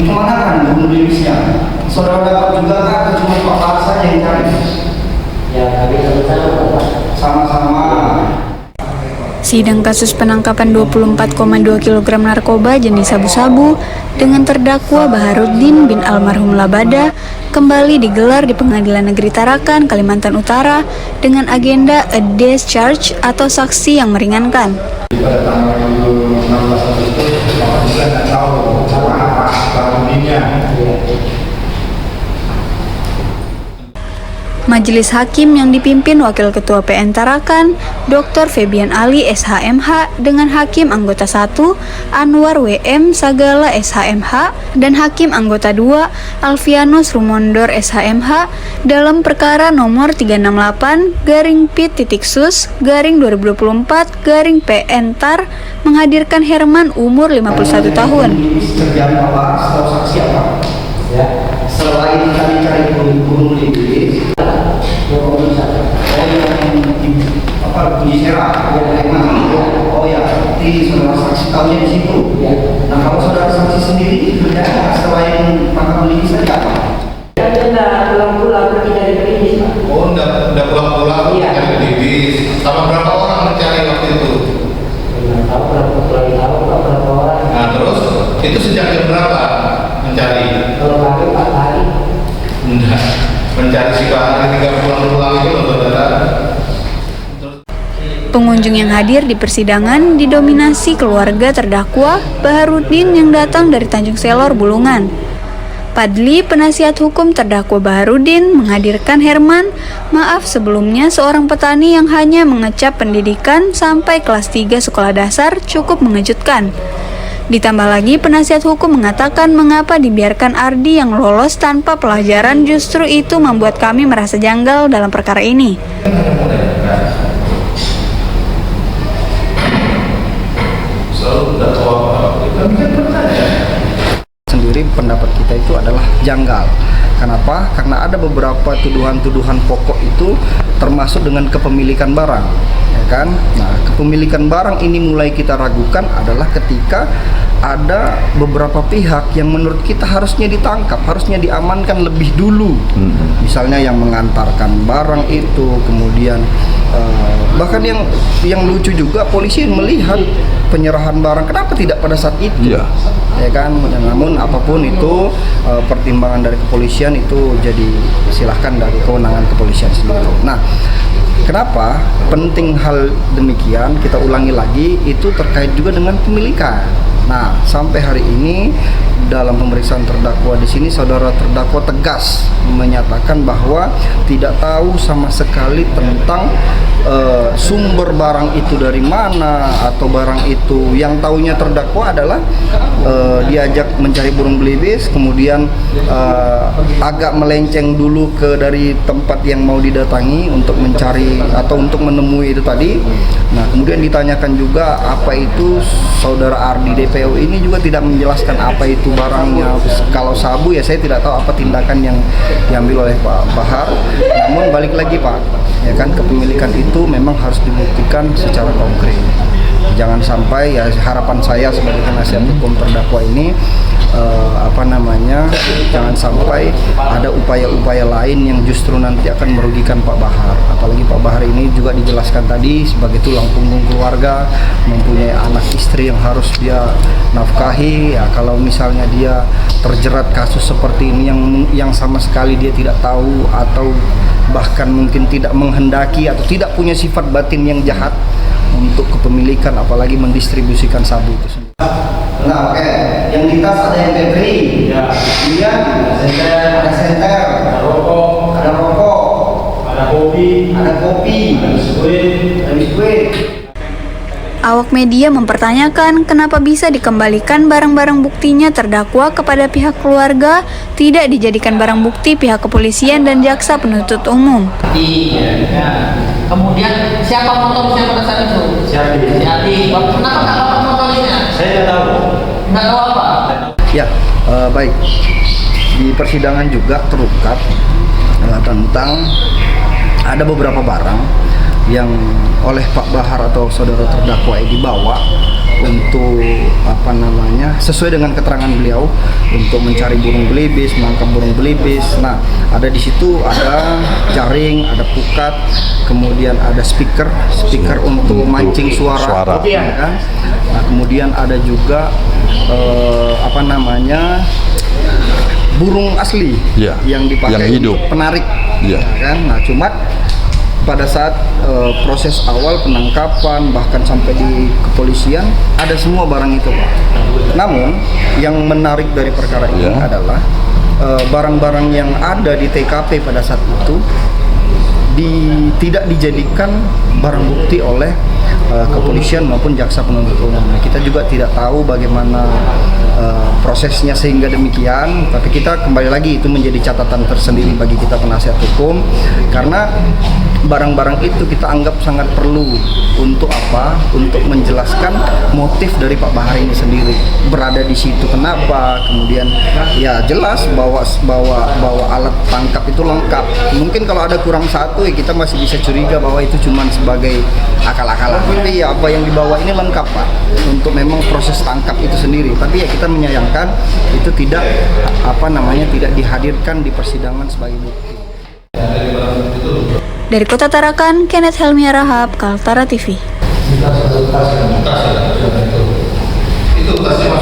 dikemanakan bunuh dirinya? Saudara dapat juga kan atau cuma Pak Bahar saja yang cari? Ya, kami sama-sama. Sidang kasus penangkapan 24,2 kg narkoba jenis sabu-sabu dengan terdakwa Baharuddin bin almarhum Labada kembali digelar di Pengadilan Negeri Tarakan, Kalimantan Utara dengan agenda a day's charge atau saksi yang meringankan. Pada tanggal 16 Agustus, Bapak juga tidak tahu apa Baharudinnya. Majelis Hakim yang dipimpin Wakil Ketua PN Tarakan, Dr. Febian Ali SHMH dengan Hakim Anggota 1, Anwar WM Sagala SHMH, dan Hakim Anggota 2, Alfianus Rumondor SHMH dalam perkara nomor 368-Pit-Sus-2024-PN Tar menghadirkan Herman umur 51 tahun. Kerjaan Pak Bahar setahu saksi apa? Ya, selain cari bunuh diri, oh ya, berarti saudara saksi tahunya di situ. Nah, kalau saudara saksi sendiri tidak selain tangkap polisi saja apa? Tidak pulang-pulang pergi dari Perintis, Pak. Oh, udah pulang-pulang dari Perintis. Sama berapa orang mencari waktu itu? Tidak tahu berapa orang. Nah, terus itu sejak jam berapa mencari? Kalau kami 4 hari. Enggak, mencari si Bahar ketika pulang-pulang itu loh, saudara. Pengunjung yang hadir di persidangan didominasi keluarga terdakwa Baharuddin yang datang dari Tanjung Selor, Bulungan. Padli, penasihat hukum terdakwa Baharuddin, menghadirkan Herman. Maaf sebelumnya, seorang petani yang hanya mengecap pendidikan sampai kelas 3 sekolah dasar cukup mengejutkan. Ditambah lagi, penasihat hukum mengatakan mengapa dibiarkan Ardi yang lolos tanpa pelajaran justru itu membuat kami merasa janggal dalam perkara ini. Sendiri pendapat kita itu adalah janggal. Kenapa? Karena ada beberapa tuduhan-tuduhan pokok itu termasuk dengan kepemilikan barang, ya kan? Nah, kepemilikan barang ini mulai kita ragukan adalah ketika ada beberapa pihak yang menurut kita harusnya ditangkap, harusnya diamankan lebih dulu. Misalnya yang mengantarkan barang itu, kemudian bahkan yang lucu juga polisi melihat penyerahan barang, kenapa tidak pada saat itu? Ya kan, namun apapun itu pertimbangan dari kepolisian itu jadi silahkan dari kewenangan kepolisian sendiri. Nah, kenapa penting hal demikian, kita ulangi lagi, itu terkait juga dengan pemilikan. Nah, sampai hari ini dalam pemeriksaan terdakwa di sini, saudara terdakwa tegas menyatakan bahwa tidak tahu sama sekali tentang sumber barang itu dari mana, atau barang itu yang tahunya terdakwa adalah diajak mencari burung belibis, kemudian agak melenceng dulu ke dari tempat yang mau didatangi untuk mencari atau untuk menemui itu tadi. Nah, kemudian ditanyakan juga apa itu saudara Ardi DPO ini juga tidak menjelaskan apa itu barangnya. Kalau sabu ya saya tidak tahu apa tindakan yang diambil oleh Pak Bahar. Namun balik lagi Pak, ya kan, kepemilikan itu memang harus dibuktikan secara konkret. Jangan sampai, ya harapan saya sebagai penasihat hukum terdakwa ini jangan sampai ada upaya-upaya lain yang justru nanti akan merugikan Pak Bahar. Apalagi Pak Bahar ini juga dijelaskan tadi sebagai tulang punggung keluarga, mempunyai anak istri yang harus dia nafkahi. Ya, kalau misalnya dia terjerat kasus seperti ini yang sama sekali dia tidak tahu atau bahkan mungkin tidak menghendaki atau tidak punya sifat batin yang jahat untuk kepemilikan, apalagi mendistribusikan sabu itu sendiri. Nah, oke. Yang di tas ada yang Febri, ya. Kemudian ada senter, ada rokok, ada kopi, ada biskuit. Awak media mempertanyakan kenapa bisa dikembalikan barang-barang buktinya terdakwa kepada pihak keluarga, tidak dijadikan barang bukti pihak kepolisian dan jaksa penuntut umum. Iya. Kemudian siapa motorisnya pada saat itu? Si Ardi. Kenapa nggak dapat motorisnya? Saya nggak tahu. Nggak tahu apa? Ya, baik. Di persidangan juga terungkap tentang ada beberapa barang yang oleh Pak Bahar atau saudara terdakwa dibawa untuk sesuai dengan keterangan beliau untuk mencari burung belibis, menangkap burung belibis. Nah, ada di situ ada jaring, ada pukat, kemudian ada speaker untuk mancing suara. Ya kan? Nah, kemudian ada juga burung asli yang dipakai yang hidup, untuk penarik. Ya kan? Nah, cuma pada saat proses awal penangkapan bahkan sampai di kepolisian ada semua barang itu, Pak. Namun yang menarik dari perkara ini adalah barang-barang yang ada di TKP pada saat itu tidak dijadikan barang bukti oleh kepolisian maupun jaksa penuntut umum. Kita juga tidak tahu bagaimana prosesnya sehingga demikian, tapi kita kembali lagi itu menjadi catatan tersendiri bagi kita penasihat hukum, karena barang-barang itu kita anggap sangat perlu untuk apa? Untuk menjelaskan motif dari Pak Bahar ini sendiri berada di situ. Kenapa? Kemudian ya jelas bawa alat tangkap itu lengkap. Mungkin kalau ada kurang satu ya kita masih bisa curiga bahwa itu cuma sebagai akal-akalan. Tapi ya apa yang dibawa ini lengkap, Pak, untuk memang proses tangkap itu sendiri. Tapi ya kita menyayangkan itu tidak tidak dihadirkan di persidangan sebagai bukti. Dari Kota Tarakan, Kenneth Helmi Rahab, Kaltara TV. Itu tasnya